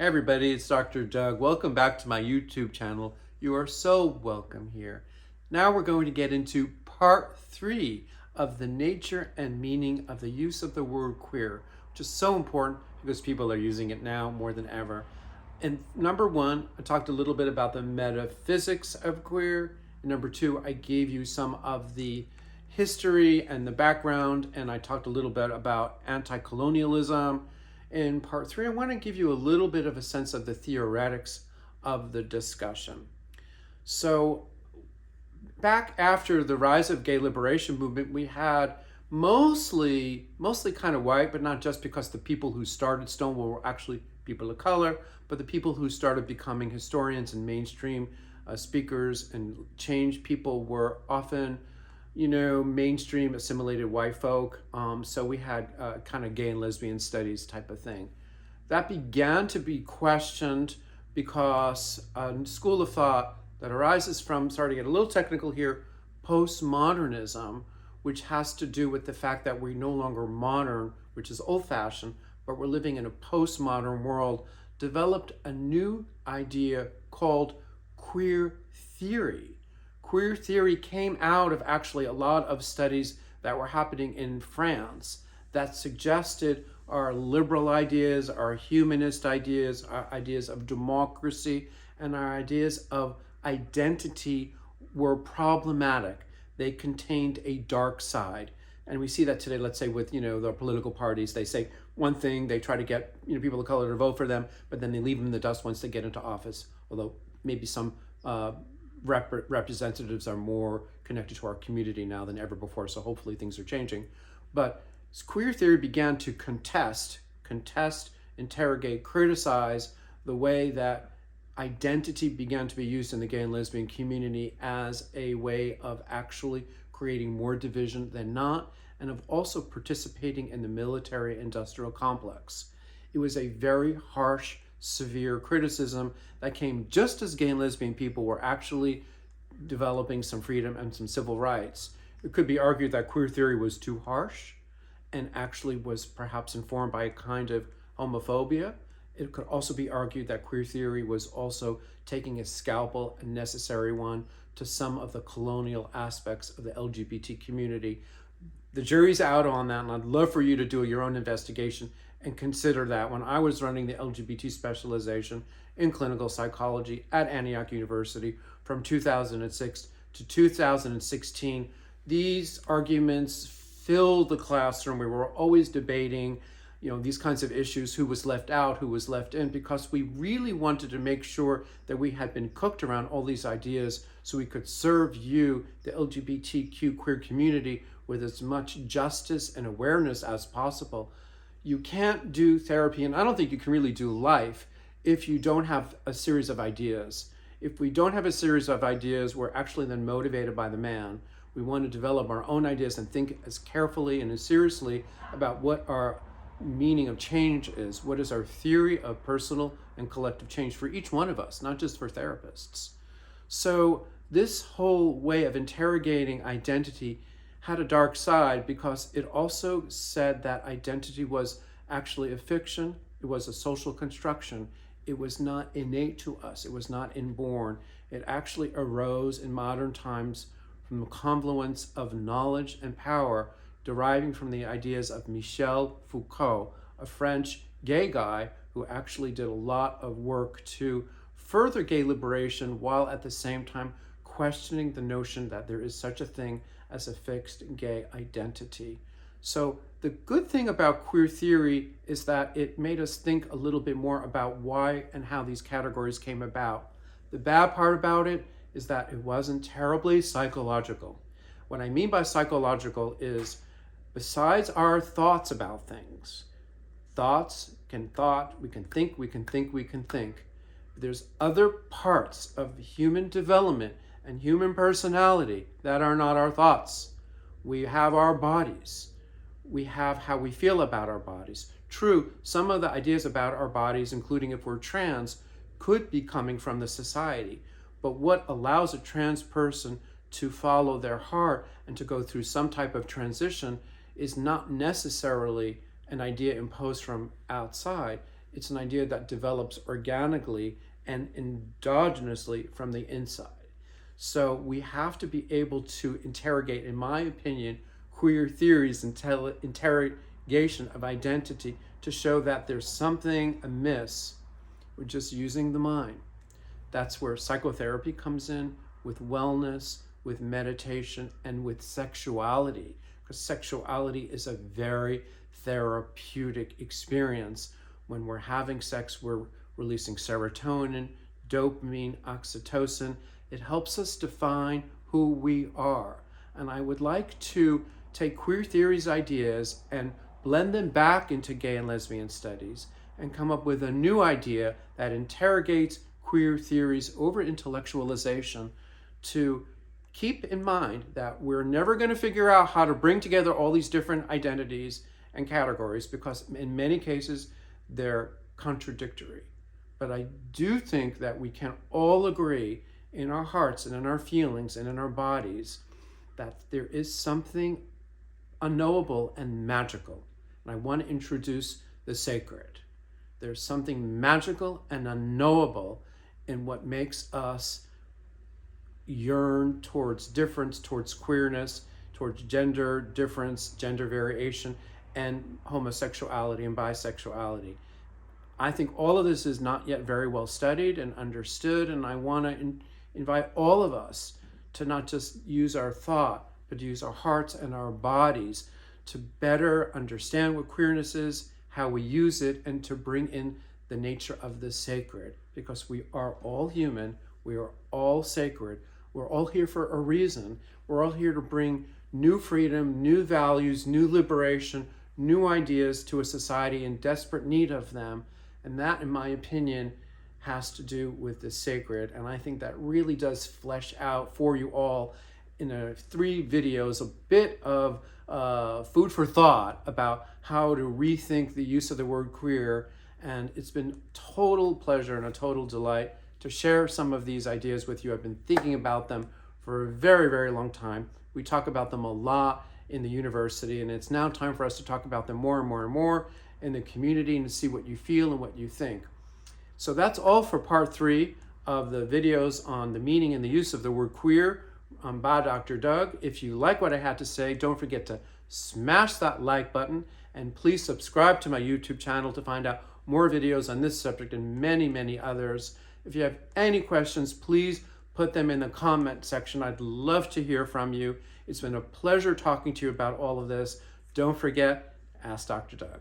Hey everybody, it's Dr. Doug. Welcome back to my YouTube channel. You are so welcome here. Now we're going to get into part 3 of the nature and meaning of the use of the word queer, which is so important because people are using it now more than ever. And number 1, I talked a little bit about the metaphysics of queer. And number 2, I gave you some of the history and the background, and I talked a little bit about anti-colonialism. In part 3, I want to give you a little bit of a sense of the theoretics of the discussion. So back after the rise of gay liberation movement, we had mostly kind of white, but not just, because the people who started Stonewall were actually people of color, but the people who started becoming historians and mainstream speakers and change people were often mainstream assimilated white folk. So we had kind of gay and lesbian studies type of thing. That began to be questioned because a school of thought that arises from, sorry to get a little technical here, postmodernism, which has to do with the fact that we're no longer modern, which is old-fashioned, but we're living in a postmodern world, developed a new idea called queer theory. Queer theory came out of actually a lot of studies that were happening in France that suggested our liberal ideas, our humanist ideas, our ideas of democracy, and our ideas of identity were problematic. They contained a dark side. And we see that today, let's say with, the political parties. They say one thing, they try to get, people of color to vote for them, but then they leave them in the dust once they get into office. Although maybe some representatives are more connected to our community now than ever before, so hopefully things are changing. But queer theory began to contest, interrogate, criticize the way that identity began to be used in the gay and lesbian community as a way of actually creating more division than not, and of also participating in the military-industrial complex. It was a very harsh, severe criticism that came just as gay and lesbian people were actually developing some freedom and some civil rights. It could be argued that queer theory was too harsh and actually was perhaps informed by a kind of homophobia. It could also be argued that queer theory was also taking a scalpel, a necessary one, to some of the colonial aspects of the LGBT community. The jury's out on that, and I'd love for you to do your own investigation and consider that. When I was running the LGBT specialization in clinical psychology at Antioch University from 2006 to 2016, these arguments filled the classroom. We were always debating, these kinds of issues, who was left out, who was left in, because we really wanted to make sure that we had been cooked around all these ideas so we could serve you, the LGBTQ queer community, with as much justice and awareness as possible. You can't do therapy, and I don't think you can really do life, if you don't have a series of ideas. If we don't have a series of ideas, we're actually then motivated by the man. We want to develop our own ideas and think as carefully and as seriously about what our meaning of change is. What is our theory of personal and collective change for each one of us, not just for therapists. So this whole way of interrogating identity had a dark side because it also said that identity was actually a fiction. It was a social construction. It was not innate to us. It was not inborn. It actually arose in modern times from the confluence of knowledge and power deriving from the ideas of Michel Foucault, a French gay guy who actually did a lot of work to further gay liberation while at the same time questioning the notion that there is such a thing as a fixed gay identity. So the good thing about queer theory is that it made us think a little bit more about why and how these categories came about. The bad part about it is that it wasn't terribly psychological. What I mean by psychological is, besides our thoughts about things, we can think. There's other parts of human development and human personality that are not our thoughts. We have our bodies. We have how we feel about our bodies. True, some of the ideas about our bodies, including if we're trans, could be coming from the society. But what allows a trans person to follow their heart and to go through some type of transition is not necessarily an idea imposed from outside. It's an idea that develops organically and endogenously from the inside. So we have to be able to interrogate, in my opinion, queer theories and interrogation of identity to show that there's something amiss with just using the mind. That's where psychotherapy comes in, with wellness, with meditation, and with sexuality, because sexuality is a very therapeutic experience. When we're having sex, we're releasing serotonin, dopamine, oxytocin. It helps us define who we are. And I would like to take queer theories ideas and blend them back into gay and lesbian studies and come up with a new idea that interrogates queer theories over intellectualization, to keep in mind that we're never going to figure out how to bring together all these different identities and categories, because in many cases they're contradictory. But I do think that we can all agree in our hearts and in our feelings and in our bodies that there is something unknowable and magical. And I want to introduce the sacred. There's something magical and unknowable in what makes us yearn towards difference, towards queerness, towards gender difference, gender variation, and homosexuality and bisexuality. I think all of this is not yet very well studied and understood, and I want to invite all of us to not just use our thought, but to use our hearts and our bodies to better understand what queerness is, how we use it, and to bring in the nature of the sacred, because we are all human, we are all sacred, we're all here for a reason. We're all here to bring new freedom, new values, new liberation, new ideas to a society in desperate need of them. And that, in my opinion, has to do with the sacred. And I think that really does flesh out for you all in 3 videos a bit of food for thought about how to rethink the use of the word queer. And it's been total pleasure and a total delight to share some of these ideas with you. I've been thinking about them for a very, very long time. We talk about them a lot in the university, and it's now time for us to talk about them more and more and more in the community and to see what you feel and what you think. So that's all for part 3 of the videos on the meaning and the use of the word queer by Dr. Doug. If you like what I had to say, don't forget to smash that like button, and please subscribe to my YouTube channel to find out more videos on this subject and many, many others. If you have any questions, please put them in the comment section. I'd love to hear from you. It's been a pleasure talking to you about all of this. Don't forget, ask Dr. Doug.